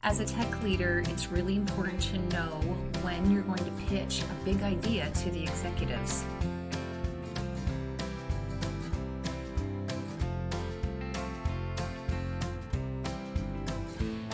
As a tech leader, it's really important to know when you're going to pitch a big idea to the executives.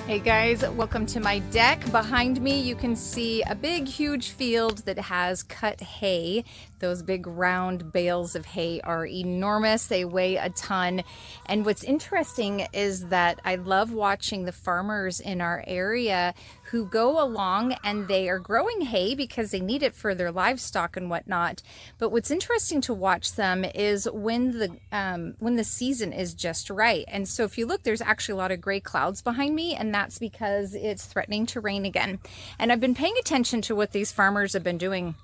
Hey guys, welcome to my deck. Behind me you can see a big huge field that has cut hay. Those big round bales of hay are enormous. They weigh a ton. And what's interesting is that I love watching the farmers in our area who go along and they are growing hay because they need it for their livestock and whatnot. But what's interesting to watch them is when the season is just right. And so if you look, there's actually a lot of gray clouds behind me, and that's because it's threatening to rain again. And I've been paying attention to what these farmers have been doing,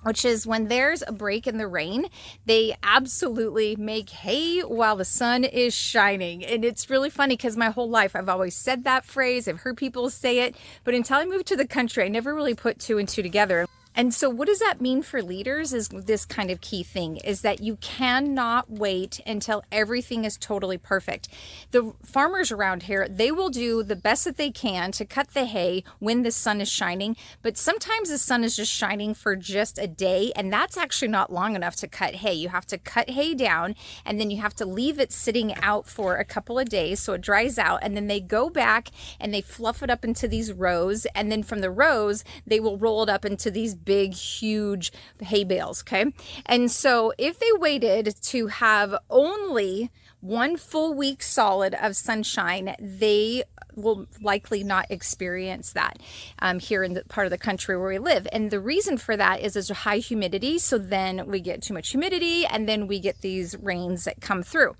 which is when there's a break in the rain, they absolutely make hay while the sun is shining. And it's really funny because my whole life I've always said that phrase. I've heard people say it, but until I moved to the country, I never really put two and two together. And so what does that mean for leaders is this kind of key thing is that you cannot wait until everything is totally perfect. The farmers around here, they will do the best that they can to cut the hay when the sun is shining, but sometimes the sun is just shining for just a day, and that's actually not long enough to cut hay. You have to cut hay down, and then you have to leave it sitting out for a couple of days so it dries out, and then they go back and they fluff it up into these rows, and then from the rows, they will roll it up into these big, huge hay bales, okay? And so if they waited to have only 1 full week solid of sunshine, they will likely not experience that here in the part of the country where we live. And the reason for that is there's a high humidity, so then we get too much humidity, and then we get these rains that come through.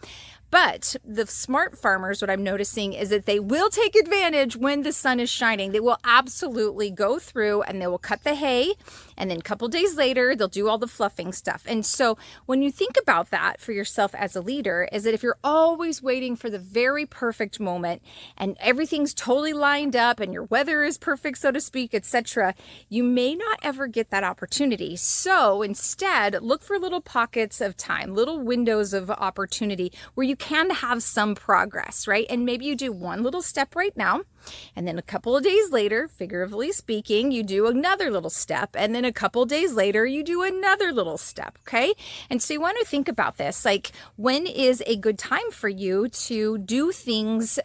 But the smart farmers, what I'm noticing is that they will take advantage when the sun is shining. They will absolutely go through and they will cut the hay, and then a couple days later, they'll do all the fluffing stuff. And so when you think about that for yourself as a leader, is that if you're always waiting for the very perfect moment and everything's totally lined up and your weather is perfect, so to speak, etc., you may not ever get that opportunity. So instead, look for little pockets of time, little windows of opportunity where you can have some progress, right? And maybe you do one little step right now, and then a couple of days later, figuratively speaking, you do another little step, and then a couple of days later, you do another little step, okay? And so you want to think about this, like when is a good time for you to do things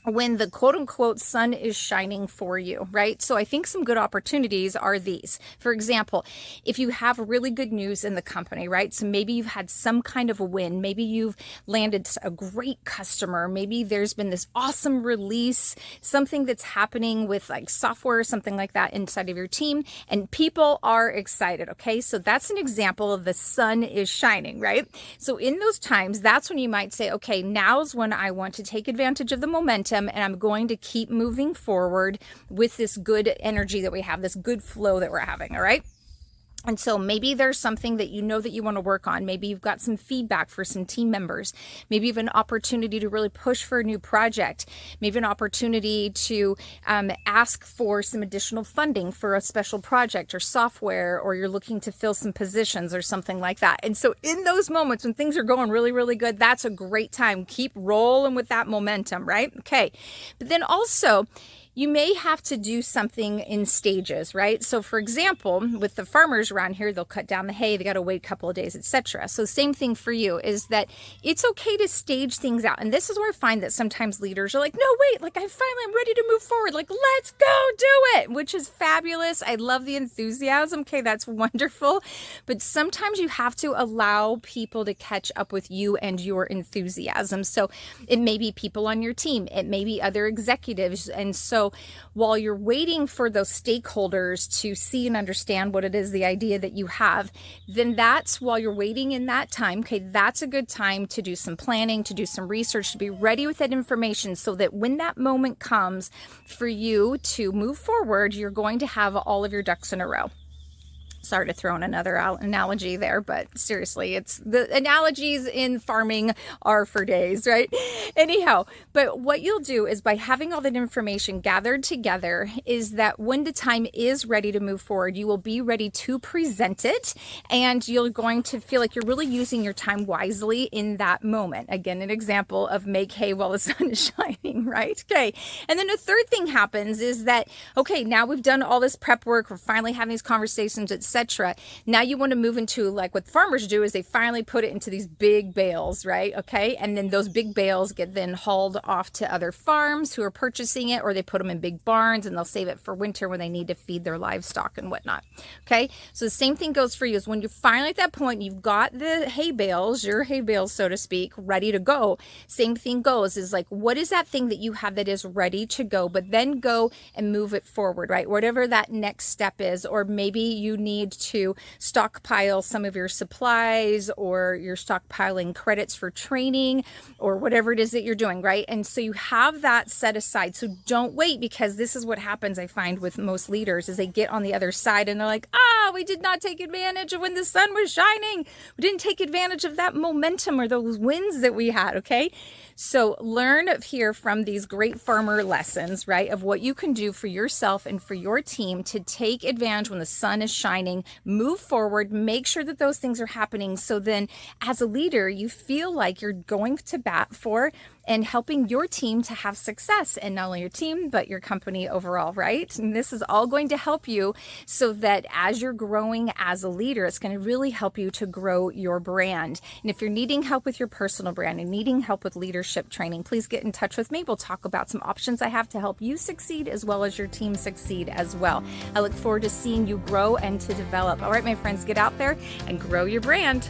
when the quote unquote sun is shining for you, right? So I think some good opportunities are these. For example, if you have really good news in the company, right? So maybe you've had some kind of a win. Maybe you've landed a great customer. Maybe there's been this awesome release, something that's happening with like software or something like that inside of your team, and people are excited, okay? So that's an example of the sun is shining, right? So in those times, that's when you might say, okay, now's when I want to take advantage of the momentum, and I'm going to keep moving forward with this good energy that we have, this good flow that we're having, all right? And so maybe there's something that you know that you want to work on. Maybe you've got some feedback for some team members. Maybe you have an opportunity to really push for a new project. Maybe an opportunity to ask for some additional funding for a special project or software, or you're looking to fill some positions or something like that. And so in those moments when things are going really, really good, that's a great time. Keep rolling with that momentum, right? Okay. But then also, you may have to do something in stages, right? So for example, with the farmers around here, they'll cut down the hay, they got to wait a couple of days, etc. So same thing for you is that it's okay to stage things out. And this is where I find that sometimes leaders are like, no, wait, like I'm ready to move forward. Like, let's go do it, which is fabulous. I love the enthusiasm. Okay, that's wonderful. But sometimes you have to allow people to catch up with you and your enthusiasm. So it may be people on your team. It may be other executives. And so while you're waiting for those stakeholders to see and understand what it is, the idea that you have, then that's while you're waiting in that time, okay, that's a good time to do some planning, to do some research, to be ready with that information so that when that moment comes for you to move forward, you're going to have all of your ducks in a row. Sorry to throw in another analogy there, but seriously, it's the analogies in farming are for days, right? Anyhow, but what you'll do is by having all that information gathered together is that when the time is ready to move forward, you will be ready to present it, and you're going to feel like you're really using your time wisely in that moment. Again, an example of make hay while the sun is shining, right? Okay. And then the third thing happens is that, okay, now we've done all this prep work, we're finally having these conversations, etc. Now you want to move into, like what farmers do is they finally put it into these big bales, right? Okay. And then those big bales get then hauled off to other farms who are purchasing it, or they put them in big barns and they'll save it for winter when they need to feed their livestock and whatnot. Okay. So the same thing goes for you is when you're finally at that point, you've got the hay bales, your hay bales, so to speak, ready to go. Same thing goes is like, what is that thing that you have that is ready to go, but then go and move it forward, right? Whatever that next step is, or maybe you need to stockpile some of your supplies, or you're stockpiling credits for training, or whatever it is that you're doing, right? And so you have that set aside. So don't wait, because this is what happens, I find, with most leaders is they get on the other side and they're like, we did not take advantage of when the sun was shining. We didn't take advantage of that momentum or those wins that we had, okay? So learn here from these great farmer lessons, right, of what you can do for yourself and for your team to take advantage when the sun is shining, move forward, make sure that those things are happening. So then as a leader, you feel like you're going to bat for and helping your team to have success, and not only your team, but your company overall, right? And this is all going to help you so that as you're growing as a leader, it's going to really help you to grow your brand. And if you're needing help with your personal brand and needing help with leadership training, please get in touch with me. We'll talk about some options I have to help you succeed as well as your team succeed as well. I look forward to seeing you grow and to develop. All right, my friends, get out there and grow your brand.